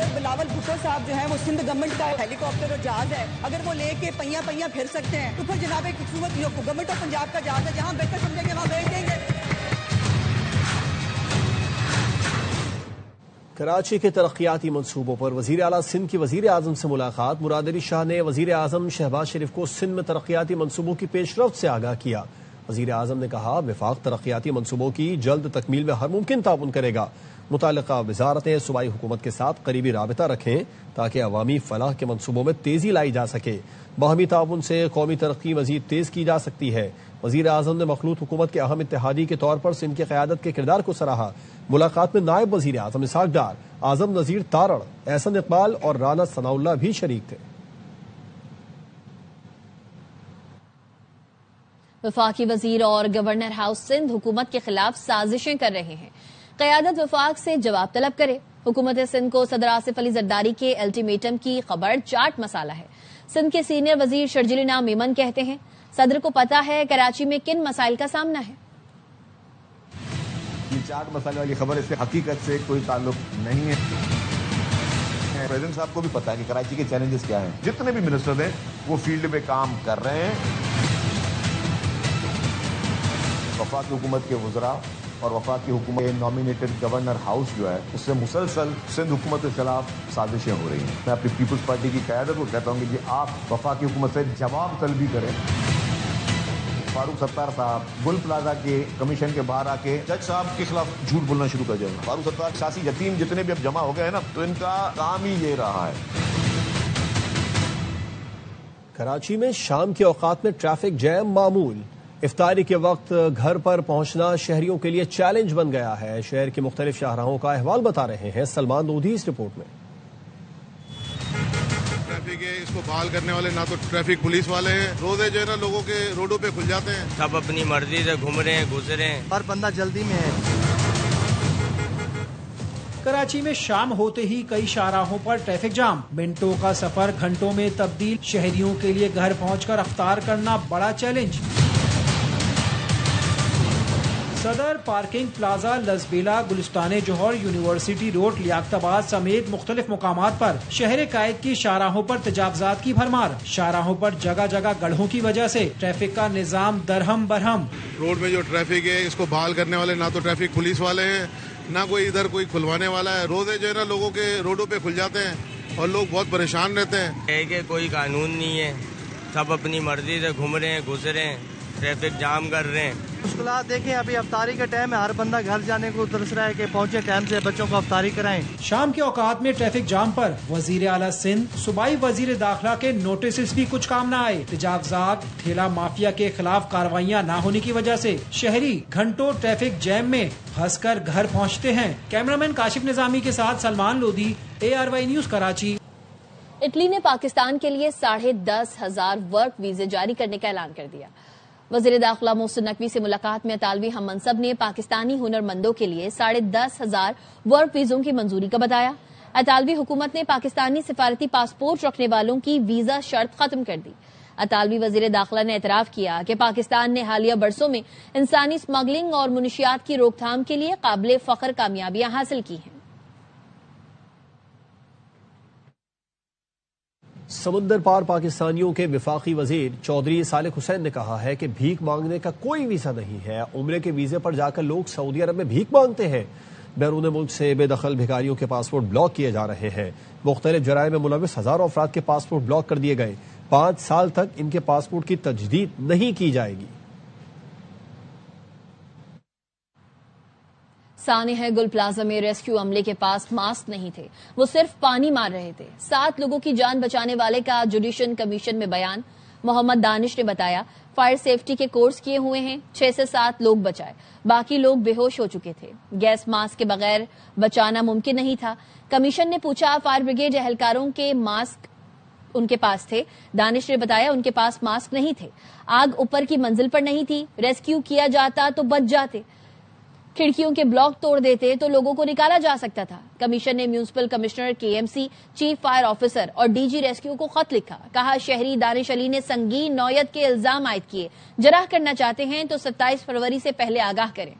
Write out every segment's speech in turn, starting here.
اگر بلاول بھٹو صاحب جو ہیں وہ سندھ گورنمنٹ کا ہیلی کاپٹر اور جہاز ہے، اگر وہ لے کے پہیاں پھر سکتے ہیں تو پھر جناب ایک حکومت گورنمنٹ آف پنجاب کا جہاز ہے، جہاں بہتر سمجھیں گے وہاں بھیج دیں گے۔ کراچی کے ترقیاتی منصوبوں پر وزیر اعلیٰ سندھ کی وزیر اعظم سے ملاقات۔ مراد علی شاہ نے وزیر اعظم شہباز شریف کو سندھ میں ترقیاتی منصوبوں کی پیش رفت سے آگاہ کیا۔ وزیر اعظم نے کہا وفاق ترقیاتی منصوبوں کی جلد تکمیل میں ہر ممکن تعاون کرے گا۔ متعلقہ وزارتیں صوبائی حکومت کے ساتھ قریبی رابطہ رکھیں تاکہ عوامی فلاح کے منصوبوں میں تیزی لائی جا سکے۔ باہمی تعاون سے قومی ترقی مزید تیز کی جا سکتی ہے۔ وزیر اعظم نے مخلوط حکومت کے اہم اتحادی کے طور پر سندھ کی قیادت کے کردار کو سراہا۔ ملاقات میں نائب وزیر اعظم اسحاق ڈار، اعظم نذیر تارڑ، احسن اقبال اور رانا ثناء اللہ بھی شریک تھے۔ وفاقی وزیر اور گورنر ہاؤس سندھ حکومت کے خلاف سازشیں کر رہے ہیں۔ قیادت وفاق سے جواب طلب کرے۔ حکومت سندھ کو صدر آصف علی زرداری کے الٹیمیٹم کی خبر چاٹ مسالہ ہے۔ سندھ کے سینئر وزیر شرجیل انعام میمن کہتے ہیں صدر کو پتا ہے کراچی میں کن مسائل کا سامنا ہے۔ یہ چاٹ مسالے والی خبر اس سے حقیقت سے کوئی تعلق نہیں ہے۔ پریزیڈنٹ صاحب کو بھی پتا ہے کہ کراچی کے چیلنجز کیا ہیں۔ جتنے بھی منسٹر ہیں وہ فیلڈ میں کام کر رہے ہیں۔ وفاقی حکومت کے وزراء اور وفاقی حکومت نامینیٹڈ گورنر ہاؤس جو ہے اس سے مسلسل سندھ حکومت کے خلاف سازشیں ہو رہی ہیں۔ میں اپنی پیپلز پارٹی کی قیادت کو کہتا ہوں کہ آپ وفاقی حکومت سے جواب طلبی کریں۔ فاروق ستار صاحب گل پلازا کے کمیشن کے باہر آ کے جج صاحب کے خلاف جھوٹ بولنا شروع کر جائیں۔ فاروق ستار سیاسی یتیم جتنے بھی اب جمع ہو گئے ہیں نا، تو ان کا کام ہی یہ رہا ہے۔ کراچی میں شام کے اوقات میں ٹریفک جیم معمول۔ افطاری کے وقت گھر پر پہنچنا شہریوں کے لیے چیلنج بن گیا ہے۔ شہر کے مختلف شاہراہوں کا احوال بتا رہے ہیں سلمان لودھی اس رپورٹ میں۔ ٹریفک ہے، اس کو بحال کرنے والے نہ تو ٹریفک پولیس والے ہیں، روزے جو ہے نا لوگوں کے روڈوں پہ کھل جاتے ہیں، سب اپنی مرضی سے گھوم رہے ہیں، گزرے ہیں، ہر بندہ جلدی میں ہے۔ کراچی میں شام ہوتے ہی کئی شاہراہوں پر ٹریفک جام، منٹوں کا سفر گھنٹوں میں تبدیل، شہریوں کے لیے گھر پہنچ کر افطار کرنا بڑا چیلنج۔ صدر، پارکنگ پلازا، لزبیلا، گلستان جوہر، یونیورسٹی روڈ، لیاقت آباد سمیت مختلف مقامات پر شہر قائد کی شاہراہوں پر تجاوزات کی بھرمار۔ شاہراہوں پر جگہ جگہ گڑھوں کی وجہ سے ٹریفک کا نظام درہم برہم۔ روڈ میں جو ٹریفک ہے اس کو بحال کرنے والے نہ تو ٹریفک پولیس والے ہیں، نہ کوئی ادھر کوئی کھلوانے والا ہے، روزے جو ہے نا لوگوں کے روڈوں پہ کھل جاتے ہیں اور لوگ بہت پریشان رہتے ہیں۔ ہے کہ کوئی قانون نہیں ہے، سب اپنی مرضی سے گھوم رہے ہیں، گزرے ہیں، ٹریفک جام کر رہے ہیں۔ مشکلات دیکھیں، ابھی افطاری کا ٹائم ہے، ہر بندہ گھر جانے کو ترس رہا ہے کہ پہنچے ٹائم سے بچوں کو افطاری کرائیں۔ شام کے اوقات میں ٹریفک جام پر وزیر اعلیٰ سندھ، صوبائی وزیر داخلہ کے نوٹسز بھی کچھ کام نہ آئے۔ تجاوزات، ٹھیلا مافیا کے خلاف کارروائیاں نہ ہونے کی وجہ سے شہری گھنٹوں ٹریفک جیم میں پھنس کر گھر پہنچتے ہیں۔ کیمرامین کاشف نظامی کے ساتھ Salman Lodhi, ARY news Karachi. Italy نے پاکستان کے لیے 10,500 ورک ویزے جاری کرنے کا اعلان کر دیا۔ وزیر داخلہ محسن نقوی سے ملاقات میں اطالوی ہم منصب نے پاکستانی ہنرمندوں کے لیے 10,500 ورک ویزوں کی منظوری کا بتایا۔ اطالوی حکومت نے پاکستانی سفارتی پاسپورٹ رکھنے والوں کی ویزا شرط ختم کر دی۔ اطالوی وزیر داخلہ نے اعتراف کیا کہ پاکستان نے حالیہ برسوں میں انسانی اسمگلنگ اور منشیات کی روک تھام کے لیے قابل فخر کامیابیاں حاصل کی ہیں۔ سمندر پار پاکستانیوں کے وفاقی وزیر چودھری صالح حسین نے کہا ہے کہ بھیک مانگنے کا کوئی ویزا نہیں ہے۔ عمرے کے ویزے پر جا کر لوگ سعودی عرب میں بھیک مانگتے ہیں۔ بیرون ملک سے بے دخل بھکاریوں کے پاسپورٹ بلاک کیے جا رہے ہیں۔ مختلف جرائم میں ملوث ہزاروں افراد کے پاسپورٹ بلاک کر دیے گئے۔ 5 سال تک ان کے پاسپورٹ کی تجدید نہیں کی جائے گی۔ سانحہ گل پلازا میں ریسکیو عملے کے پاس ماسک نہیں تھے، وہ صرف پانی مار رہے تھے۔ 7 لوگوں کی جان بچانے والے کا جوڈیشل کمیشن میں بیان۔ محمد دانش نے بتایا فائر سیفٹی کے کورس کیے ہوئے ہیں، 6 سے 7 لوگ بچائے، باقی لوگ بے ہوش ہو چکے تھے۔ گیس ماسک کے بغیر بچانا ممکن نہیں تھا۔ کمیشن نے پوچھا فائر بریگیڈ اہلکاروں کے ماسک ان کے پاس تھے؟ دانش نے بتایا ان کے پاس ماسک نہیں تھے۔ آگ اوپر کی منزل پر نہیں تھی، ریسکیو کیا جاتا تو بچ جاتے، کھڑکیوں کے بلاک توڑ دیتے تو لوگوں کو نکالا جا سکتا تھا۔ کمیشن نے municipal commissioner KMC، chief fire officer اور DG ریسکیو کو خط لکھا۔ کہا شہری دانش علی نے سنگین نوعیت کے الزام عائد کیے، جرح کرنا چاہتے ہیں تو 27 فروری سے پہلے آگاہ کریں۔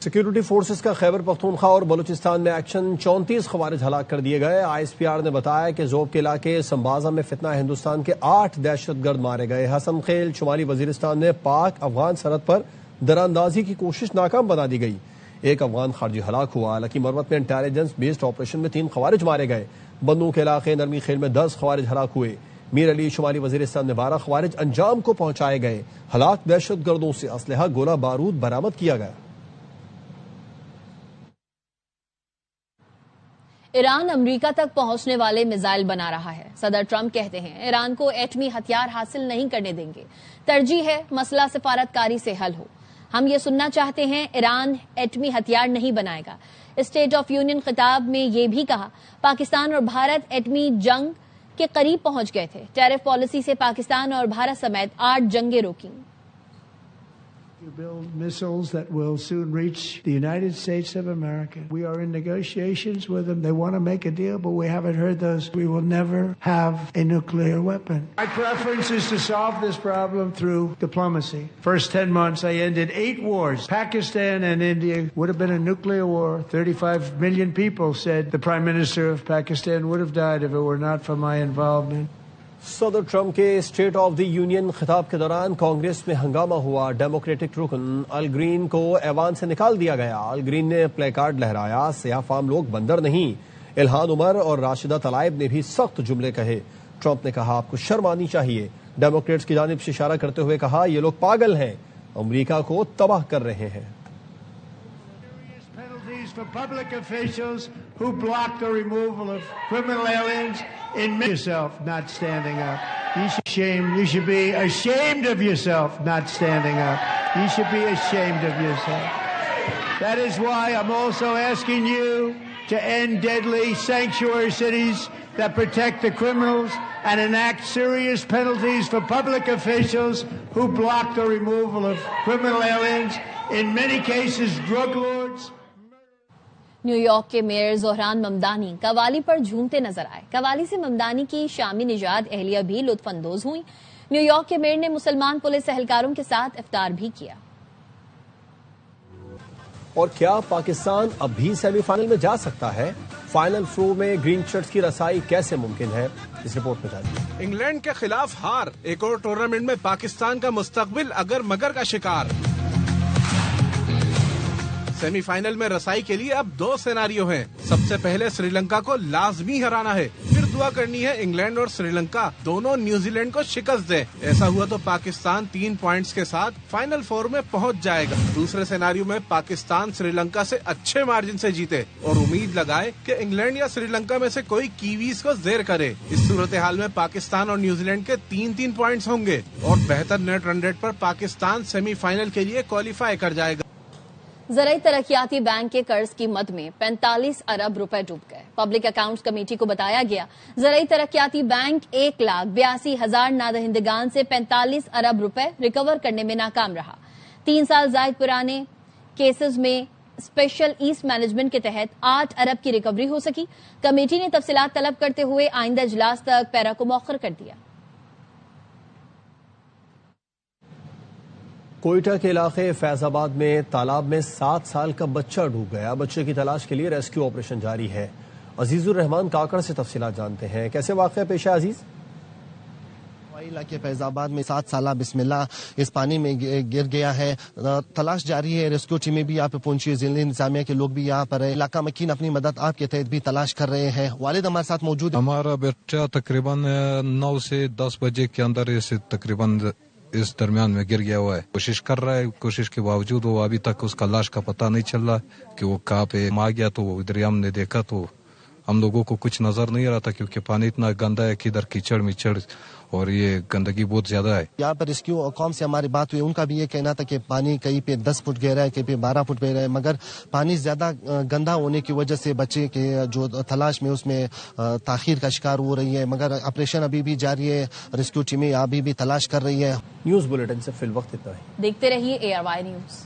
سیکیورٹی فورسز کا خیبر پختونخوا اور بلوچستان میں ایکشن، 34 خوارج ہلاک کر دیے گئے۔ ISPR نے بتایا کہ زوب کے علاقے سمبازا میں فتنہ ہندوستان کے 8 دہشت گرد مارے گئے۔ حسن خیل شمالی وزیرستان نے پاک افغان سرحد پر دراندازی کی کوشش ناکام بنا دی گئی۔ ایک افغان خارجی ہلاک ہوا۔ لکی مروت میں انٹیلیجنس بیسڈ آپریشن میں 3 خوارج مارے گئے۔ بندوں کے علاقے نرمی خیل میں 10 خوارج ہلاک ہوئے۔ میر علی شمالی وزیرستان میں 12 خوارج انجام کو پہنچائے گئے۔ ہلاک دہشت گردوں سے اسلحہ گولہ بارود برآمد کیا گیا۔ ایران امریکہ تک پہنچنے والے میزائل بنا رہا ہے۔ صدر ٹرمپ کہتے ہیں ایران کو ایٹمی ہتھیار حاصل نہیں کرنے دیں گے، ترجیح ہے مسئلہ سفارتکاری سے حل ہو۔ ہم یہ سننا چاہتے ہیں ایران ایٹمی ہتھیار نہیں بنائے گا۔ اسٹیٹ آف یونین خطاب میں یہ بھی کہا پاکستان اور بھارت ایٹمی جنگ کے قریب پہنچ گئے تھے۔ ٹیرف پالیسی سے پاکستان اور بھارت سمیت 8 جنگیں روکیں۔ To build missiles that will soon reach the United States of America. We are in negotiations with them. They want to make a deal, but we haven't heard those. We will never have a nuclear weapon. My preference is to solve this problem through diplomacy. First 10 months, I ended 8 wars. Pakistan and India would have been a nuclear war. 35 million people said the Prime Minister of Pakistan would have died if it were not for my involvement. صدر Trump کے state of the union خطاب کے دوران کانگریس میں ہنگامہ ہوا۔ Democratic رکن ال گرین کو ایوان سے نکال دیا گیا۔ ال گرین نے پلے کارڈ لہرایا، سیاہ فام لوگ بندر نہیں۔ الہان عمر اور راشدہ طلائب نے بھی سخت جملے کہے۔ ٹرمپ نے کہا آپ کو شرم آنی چاہیے۔ ڈیموکریٹس کی جانب سے اشارہ کرتے ہوئے کہا یہ لوگ پاگل ہیں، امریکہ کو تباہ کر رہے ہیں۔ For public officials who block the removal of criminal aliens in yourself not standing up. You should be ashamed of yourself not standing up. You should be ashamed of yourself. That is why I'm also asking you to end deadly sanctuary cities that protect the criminals and enact serious penalties for public officials who block the removal of criminal aliens, in many cases drug lords. New York کے mayor Dhahran Mamdani قوالی پر جھومتے نظر آئے۔ قوالی سے ممدانی کی شامی نژاد اہلیہ بھی لطف اندوز ہوئی۔ نیو یارک کے میئر نے مسلمان پولیس اہلکاروں کے ساتھ افطار بھی کیا۔ اور کیا پاکستان اب بھی سیمی فائنل میں جا سکتا ہے؟ فائنل فور میں گرین شرٹس کی رسائی کیسے ممکن ہے؟ اس رپورٹ میں جانیے۔ انگلینڈ کے خلاف ہار، ایک اور ٹورنامنٹ میں پاکستان کا مستقبل اگر مگر کا شکار۔ سیمی فائنل میں رسائی کے لیے اب 2 سیناریو ہیں۔ سب سے پہلے سری لنکا کو لازمی ہرانا ہے، پھر دعا کرنی ہے انگلینڈ اور سری لنکا دونوں نیوزی لینڈ کو شکست دے۔ ایسا ہوا تو پاکستان 3 پوائنٹس کے ساتھ فائنل 4 میں پہنچ جائے گا۔ دوسرے سیناریو میں پاکستان سری لنکا سے اچھے مارجن سے جیتے اور امید لگائے کہ انگلینڈ یا سری لنکا میں سے کوئی کیویز کو زیر کرے۔ اس صورتحال میں پاکستان اور نیوزی لینڈ کے 3 پوائنٹس ہوں گے اور بہتر نیٹ رن ریٹ پر پاکستان سیمی فائنل کے لیے کوالیفائی کر جائے گا۔ زرعی ترقیاتی بینک کے قرض کی مد میں 45 ارب روپے ڈوب گئے۔ پبلک اکاؤنٹس کمیٹی کو بتایا گیا زرعی ترقیاتی بینک 1,82,000 نادہندگان سے 45 ارب روپے ریکور کرنے میں ناکام رہا۔ 3 سال زائد پرانے کیسز میں اسپیشل ایسٹ مینجمنٹ کے تحت 8 ارب کی ریکوری ہو سکی۔ کمیٹی نے تفصیلات طلب کرتے ہوئے آئندہ اجلاس تک پیرا کو مؤخر کر دیا۔ کوئٹہ کے علاقے فیض آباد میں تالاب میں 7 سال کا بچہ ڈوب گیا۔ بچے کی تلاش کے لیے ریسکیو آپریشن جاری ہے۔ عزیز الرحمان کاکڑ سے تفصیلات جانتے ہیں۔ کیسے واقعہ پیش ہے عزیز؟ علاقے فیض آباد میں 7 سالہ بسم اللہ اس پانی میں گر گیا ہے۔ تلاش جاری ہے، ریسکیو ٹیمیں بھی یہاں پہ پہنچی ہے، ضلع انتظامیہ کے لوگ بھی یہاں پر ہے۔ علاقہ مکین اپنی مدد آپ کے تحت بھی تلاش کر رہے ہیں۔ والد ہمارے ساتھ موجود ہے۔ ہمارا بیٹا تقریباً 9 سے 10 بجے کے اندر تقریباً اس درمیان میں گر گیا ہوا ہے۔ کوشش کر رہا ہے، کوشش کے باوجود وہ ابھی تک اس کا لاش کا پتہ نہیں چل رہا کہ وہ کہاں پہ آ گیا۔ تو ادھر ہم نے دیکھا تو ہم لوگوں کو کچھ نظر نہیں آ رہا تھا کیونکہ پانی اتنا گندا ہے کہ ادھر کیچڑ میچڑ اور یہ گندگی بہت زیادہ ہے۔ یہاں پر ریسکیو قوم سے ہماری بات ہوئی، ان کا بھی یہ کہنا تھا کہ پانی کہیں پہ 10 فٹ گہرا ہے، کہیں پہ 12 فٹ گہرا ہے، مگر پانی زیادہ گندا ہونے کی وجہ سے بچے کے جو تلاش میں اس میں تاخیر کا شکار ہو رہی ہے، مگر آپریشن ابھی بھی جاری ہے، ریسکیو ٹیمیں ابھی بھی تلاش کر رہی ہے۔ نیوز بلیٹن سے فی الوقت اتنا ہی۔ دیکھتے رہیے ARY نیوز۔